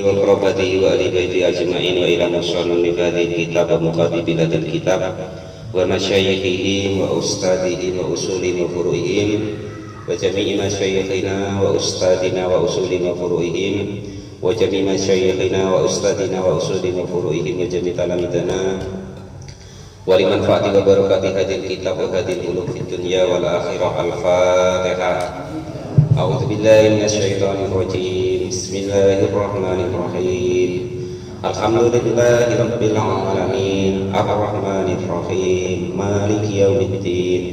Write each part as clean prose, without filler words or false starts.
وقربته وآل بيته أجمعين وإلى مصنف هذه الكتاب ومقدم هذا الكتاب ومشايخهم وأستاذهم وأصولهم وفروعهم وجميع مشايخنا وأستاذنا وأصولهم وفروعهم وجميع مشايخنا وأستاذنا وأصولهم وفروعهم وجميع تلاميذنا ولمنفعة وبركة هذه الكتاب وهذه العلوم في الدنيا والآخرة. الفاتحة. أعوذ بالله من الشيطان الرجيم. بسم الله الرحمن الرحيم. الحمد لله رب العالمين الرحمن الرحيم مالك يوم الدين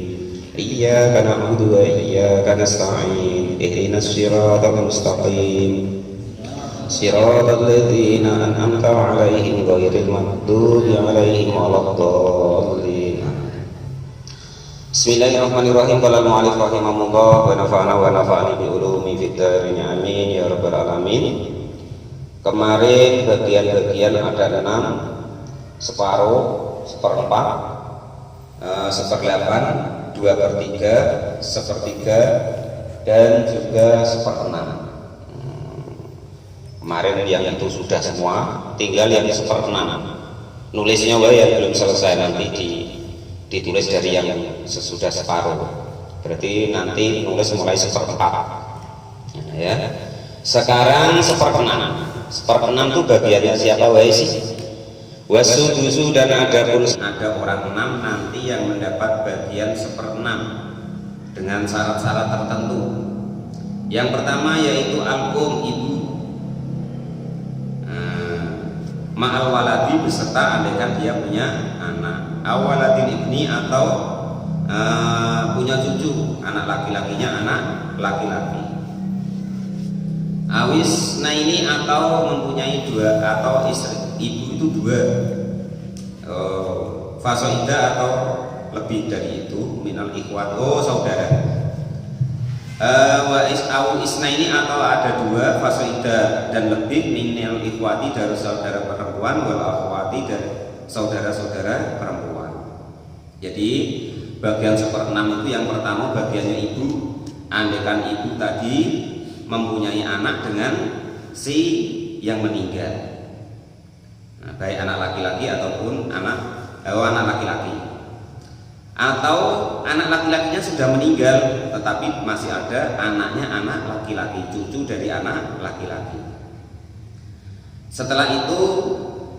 إياك نعبد وإياك نستعين اهدنا الصراط المستقيم صراط الذين أنعمت عليهم غير المغضوب عليهم ولا الضالين. Bismillahirrahmanirrahim. Qala al-mu'allif rahimahullah wa nafa'ani bi ulumi fid darin amin ya rabbal alamin. Kemarin bagian-bagian ada 6, separuh, seperempat, seperlapan, 2/3, sepertiga, dan juga seperenam. Kemarin yang itu sudah semua, tinggal yang seperenam. Nulisnya ya belum selesai, nanti ditulis dari yang sesudah separuh. Berarti nanti nulis mulai seperempat. Ya. Sekarang seperenam. Seperenam itu bagiannya siapa wae sih? Wasudusu, dan ada orang 6 nanti yang mendapat bagian seperenam dengan syarat-syarat tertentu. Yang pertama yaitu al-um, ibu, ma'al waladi, beserta andaikan dia punya anak, awaladil ibni, atau punya cucu, anak laki-lakinya anak laki-laki, awis naini, atau mempunyai 2, atau istri ibu itu 2, fasoida atau lebih dari itu, minal ikhwat, saudara, wa isnaini, atau ada 2, fasoida dan lebih, minal ikhwati, dari saudara perempuan, wal akhwati, dan saudara-saudara perempuan. Jadi bagian seperenam itu yang pertama bagiannya ibu. Andaikan ibu tadi mempunyai anak dengan si yang meninggal, baik anak laki-laki ataupun anak laki-laki, atau anak laki-lakinya sudah meninggal tetapi masih ada anaknya anak laki-laki, cucu dari anak laki-laki. Setelah itu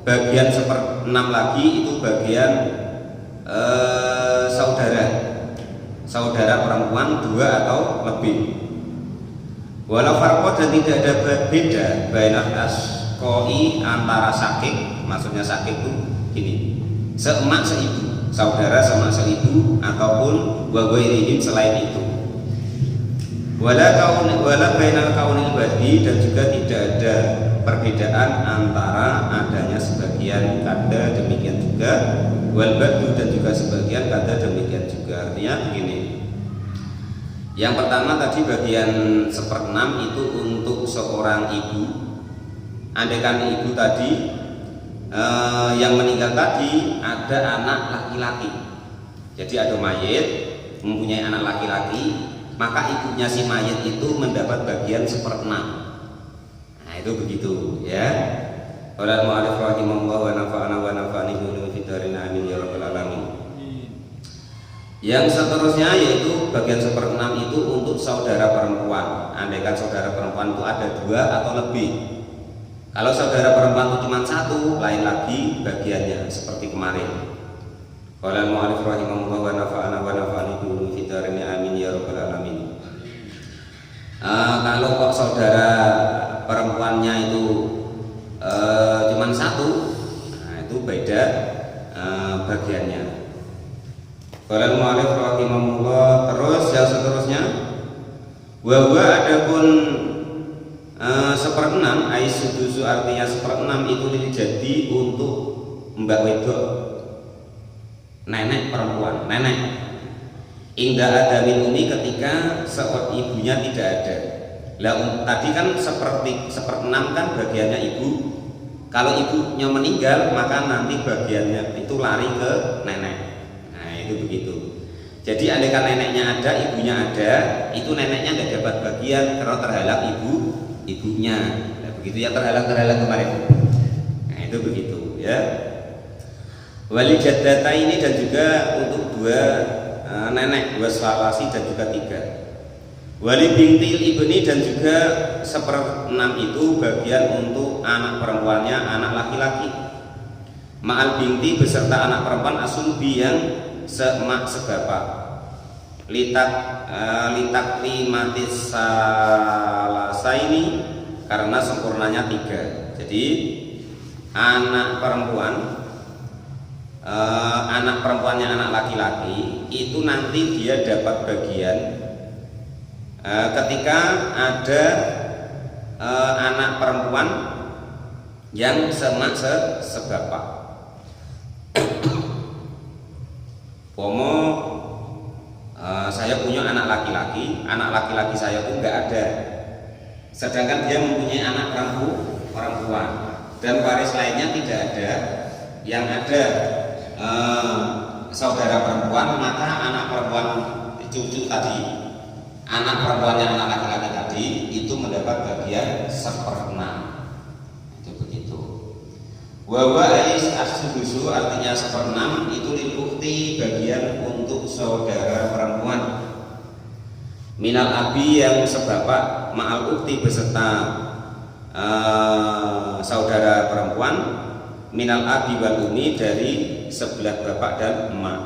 bagian seperenam lagi itu bagian saudara perempuan 2 atau lebih. Walau farqo, dan tidak ada beda bainal asqoi, antara sakik, maksudnya sakik itu gini, seemak seibu, saudara seemak seibu, ataupun wagwairihim, selain itu. Wala bainal kaunil badi, dan juga tidak ada perbedaan antara adanya sebagian kada demikian juga wal badu, dan juga sebagian kada demikian juga. Artinya begini, yang pertama tadi bagian seperenam itu untuk seorang ibu. Andaikan ibu tadi yang meninggal tadi ada anak laki-laki, jadi ada mayit mempunyai anak laki-laki, maka ibunya si mayit itu mendapat bagian seperenam. Nah itu begitu ya. Qala al-mu'allif rahimahullah wa nafa'ani bi ulumi fid darin amin ya rabbal alamin. Yang seterusnya yaitu bagian seperenam itu untuk saudara perempuan. Andaikan saudara perempuan itu ada 2 atau lebih. Kalau saudara perempuan itu cuma 1, lain lagi bagiannya seperti kemarin. Qala al-mu'allif rahimahullah wa nafa'ani bi ulumi fid darin amin ya rabbal alamin. Kalau kok saudara perempuannya itu cuma 1, nah itu beda bagiannya. Qala al-mu'allif rahimahullah. Terus yang seterusnya, wa adapun seperenam aisudusu, artinya seperenam itu jadi untuk mbak wedok, nenek perempuan, nenek. Indah ada minumi, ketika ibunya tidak ada. Lah tadi kan seperti seperenam kan bagiannya ibu. Kalau ibunya meninggal maka nanti bagiannya itu lari ke nenek. Nah itu begitu. Jadi andaikan neneknya ada, ibunya ada, itu neneknya tidak dapat bagian karena terhalang ibunya. Nah, begitu yang terhalang kemarin. Nah itu begitu ya. Wali jaddata ini dan juga untuk dua nenek, dua salasi dan juga tiga. Wali bintil ibni dan juga 1/6 itu bagian untuk anak perempuannya, anak laki-laki. Ma'al binti beserta anak perempuan asulbi yang seemak sebapak. Litak limatis salasa ini karena sempurnanya 3. Jadi anak perempuannya anak laki-laki itu nanti dia dapat bagian ketika ada anak perempuan yang semak sebapak. Pomo saya punya anak laki-laki saya itu enggak ada, sedangkan dia mempunyai anak perempuan dan waris lainnya tidak ada, yang ada saudara perempuan, maka anak perempuan cucu tadi, anak perempuannya anak laki-laki tadi itu mendapat bagian 1/6. Itu begitu. Wawa ais as-sudusu artinya 1/6 itu lilukti bagian untuk saudara perempuan. Minal abi yang sebapak ma'al ukti beserta saudara perempuan, minal abi wal umi dari sebelah bapak dan emak.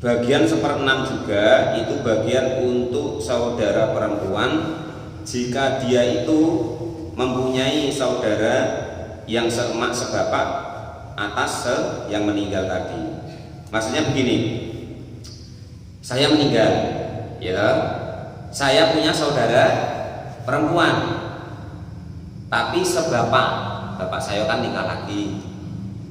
Bagian 1/6 juga itu bagian untuk saudara perempuan jika dia itu mempunyai saudara yang seemak sebapak atas yang meninggal tadi. Maksudnya begini, saya meninggal, ya, saya punya saudara perempuan, tapi bapak saya kan nikah lagi.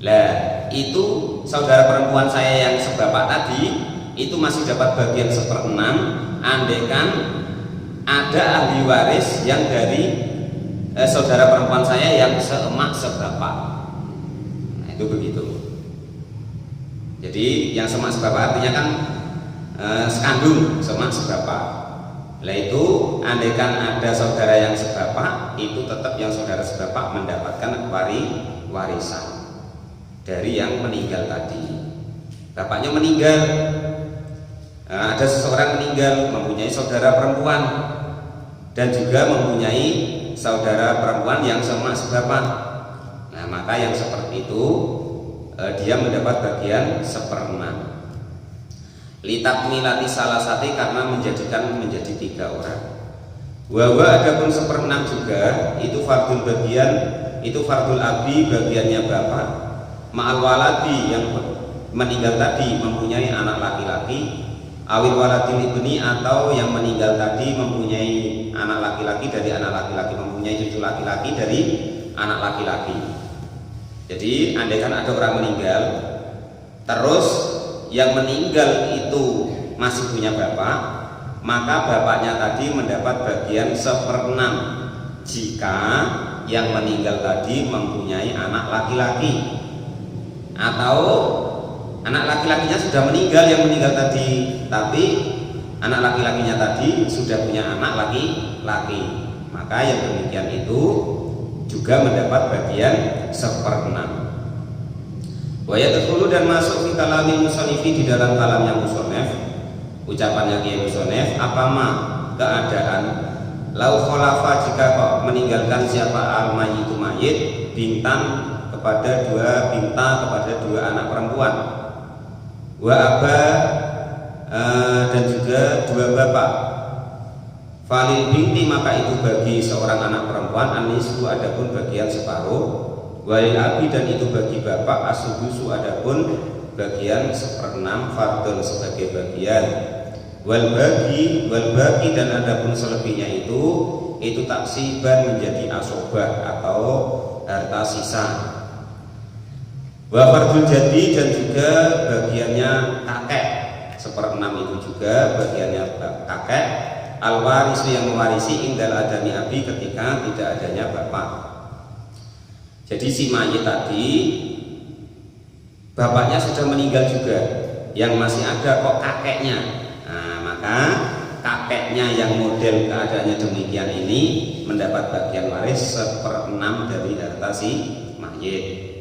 Lah, itu saudara perempuan saya yang sebapak tadi itu masih dapat bagian 1/6 andaikan ada ahli waris yang dari saudara perempuan saya yang seemak sebapak. Nah, itu begitu. Jadi yang seemak sebapak artinya kan sekandung, seemak sebapak. Lah itu andaikan ada saudara yang sebapak, itu tetap yang saudara sebapak mendapatkan warisan dari yang meninggal tadi. Bapaknya meninggal, ada seseorang meninggal mempunyai saudara perempuan dan juga mempunyai saudara perempuan yang seemak sebapak. Nah, maka yang seperti itu dia mendapat bagian 1/6. Litakmilati salah satu karena menjadi 3 orang. Wawa adapun 1/6 juga itu fardul bagian, itu fardul abi bagiannya bapak. Ma'al waladi yang meninggal tadi mempunyai anak laki-laki, awil waladil ibni atau yang meninggal tadi mempunyai anak laki-laki dari anak laki-laki, mempunyai cucu laki-laki dari anak laki-laki. Jadi andaikan ada orang meninggal, terus yang meninggal itu masih punya bapak, maka bapaknya tadi mendapat bagian 1/6 jika yang meninggal tadi mempunyai anak laki-laki, atau anak laki-lakinya sudah meninggal yang meninggal tadi, tapi anak laki-lakinya tadi sudah punya anak laki-laki, maka yang demikian itu juga mendapat bagian 1/6. Wayat dulu dan masuk di kalamil musonifi di dalam kalamnya musonef, ucapannya Kiai Musonef, apama keadaan lau kholafa jika kok meninggalkan siapa al-mayyitu mayit bintan kepada 2 anak perempuan, wa aba dan juga 2 bapak. Falil binti maka itu bagi seorang anak perempuan anisku adapun bagian separuh, walil abi dan itu bagi bapak asudusu adapun bagian 1/6 fardun sebagai bagian, wal bagi dan adapun selebihnya itu taksiban menjadi asobah atau harta sisa. Wa fardul jadi dan juga bagiannya kakek 1/6 itu juga bagiannya kakek, al warisu yang mewarisi indal adami abi ketika tidak adanya bapak. Jadi si mayit tadi bapaknya sudah meninggal juga, yang masih ada kok kakeknya. Nah, maka kakeknya yang model keadaannya demikian ini mendapat bagian waris 1/6 dari harta si mayit.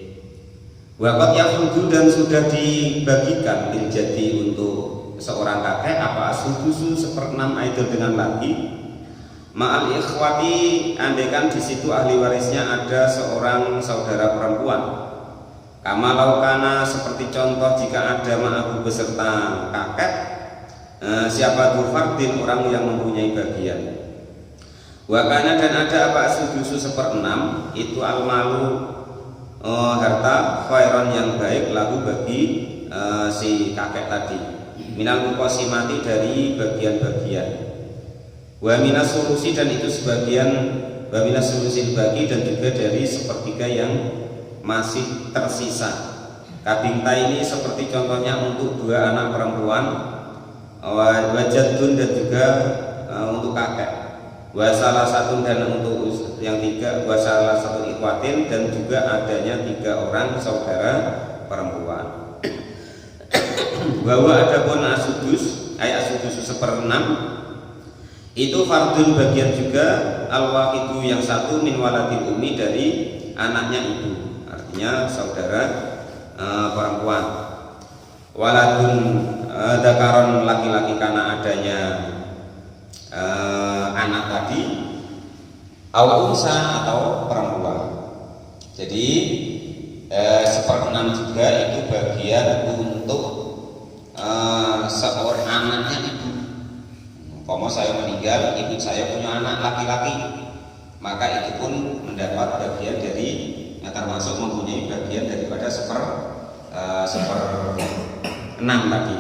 Waqat yakhruju dan sudah dibagikan jadi untuk seorang kakek apa sudusu 1/6 itu dengan lagi ma'al ikhwati andaikan di situ ahli warisnya ada seorang saudara perempuan. Kama laukana seperti contoh jika ada ma'abu beserta kakek siapa fardin orang yang mempunyai bagian. Wakana dan ada apa sudusu 1/6 itu almalu harta khairon yang baik lagu bagi si kakek tadi minal muqasimati dari bagian-bagian wa minas sulusi dan itu sebagian wa minas sulusi bagi dan juga dari sepertiga yang masih tersisa. Kabinta ini seperti contohnya untuk 2 anak perempuan wajadun dan juga untuk kakek wasalah satu dan untuk yang 3 wasalah satu ikhwatin dan juga adanya 3 orang saudara perempuan. Bahwa ada pun asudus ayat asudus 1/6 itu fardun bagian juga al-wahidu yang satu min waladil umi dari anaknya ibu, artinya saudara perempuan. Waladun dakaron laki-laki karena adanya anak tadi unsa atau perempuan. Jadi 1/6 juga itu bagian untuk seorang anaknya ibu. Umpama saya meninggal, ibu saya punya anak laki-laki, maka itu pun mendapat bagian dari termasuk mempunyai bagian daripada 1/6 tadi.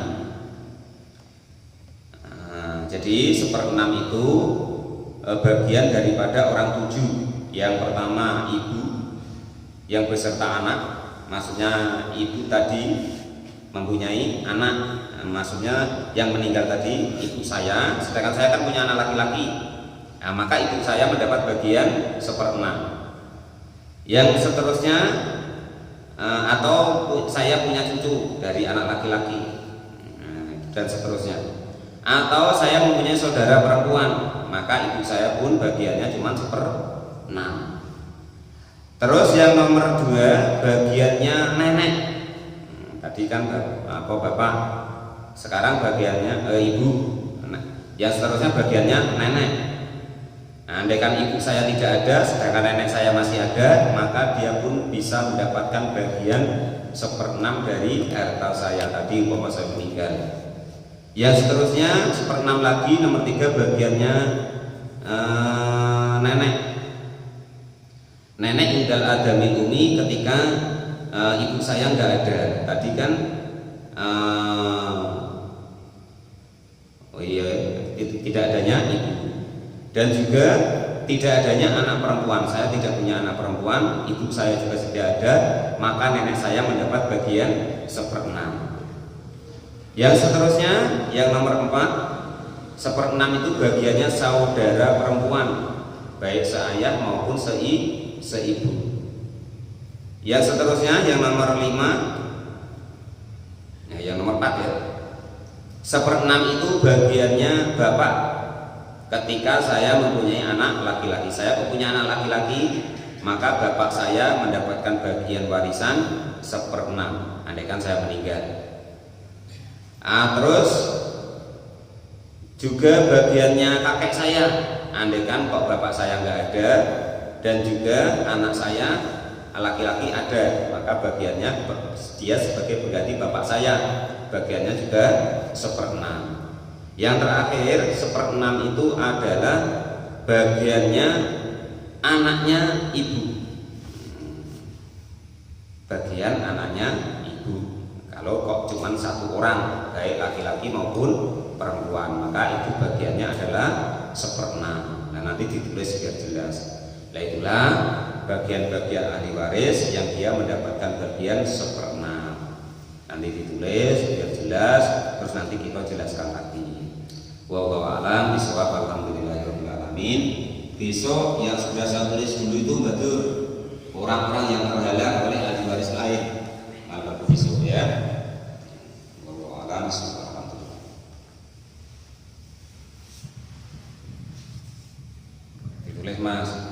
Jadi 1/6 itu bagian daripada orang 7. Yang pertama ibu yang beserta anak, maksudnya ibu tadi mempunyai anak, maksudnya yang meninggal tadi ibu saya, sedangkan saya kan punya anak laki-laki. Nah, maka ibu saya mendapat bagian 1/6. Yang seterusnya atau saya punya cucu dari anak laki-laki dan seterusnya, atau saya mempunyai saudara perempuan, maka ibu saya pun bagiannya cuma 1/6. Terus yang nomor 2 bagiannya nenek. Tadi kan bapak, sekarang bagiannya ibu. Yang seterusnya bagiannya nenek. Andaikan ibu saya tidak ada, sedangkan nenek saya masih ada, maka dia pun bisa mendapatkan bagian 1/6 dari harta saya tadi umpama saya meninggal. Yang seterusnya 1/6 lagi, nomor 3 bagiannya nenek. Nenek indal adami umi ketika ibu saya nggak ada. Tadi kan tidak adanya ibu. Dan juga tidak adanya anak perempuan. Saya tidak punya anak perempuan, ibu saya juga tidak ada, maka nenek saya mendapat bagian 1/6. Yang seterusnya, yang nomor 4, 1/6 itu bagiannya saudara perempuan, baik seayah maupun seibu. Yang seterusnya, yang nomor 5, yang nomor 4 ya. 1/6 itu bagiannya bapak. Ketika saya mempunyai anak laki-laki, saya punya anak laki-laki, maka bapak saya mendapatkan bagian warisan 1/6 andaikan saya meninggal. Terus juga bagiannya kakek saya, andaikan kok bapak saya nggak ada dan juga anak saya laki-laki ada, maka bagiannya dia sebagai pengganti bapak saya, bagiannya juga 1/6. Yang terakhir 1/6 itu adalah bagiannya anaknya ibu, bagian anaknya ibu. Kalau kok cuma 1 orang, baik laki-laki maupun perempuan, maka itu bagiannya adalah 1/6. Nah, nanti ditulis biar jelas. Nah, itulah bagian-bagian ahli waris yang dia mendapatkan bagian 1/6. Nanti ditulis biar jelas, terus nanti kita jelaskan lagi. Wallahu a'lam bishawab. Alhamdulillahirabbil alamin. Besok yang sudah saya tulis dulu itu betul orang-orang yang terhalang oleh ahli waris lain. Malam besok ya. Wallahu a'lam bishawab. Tulis Mas.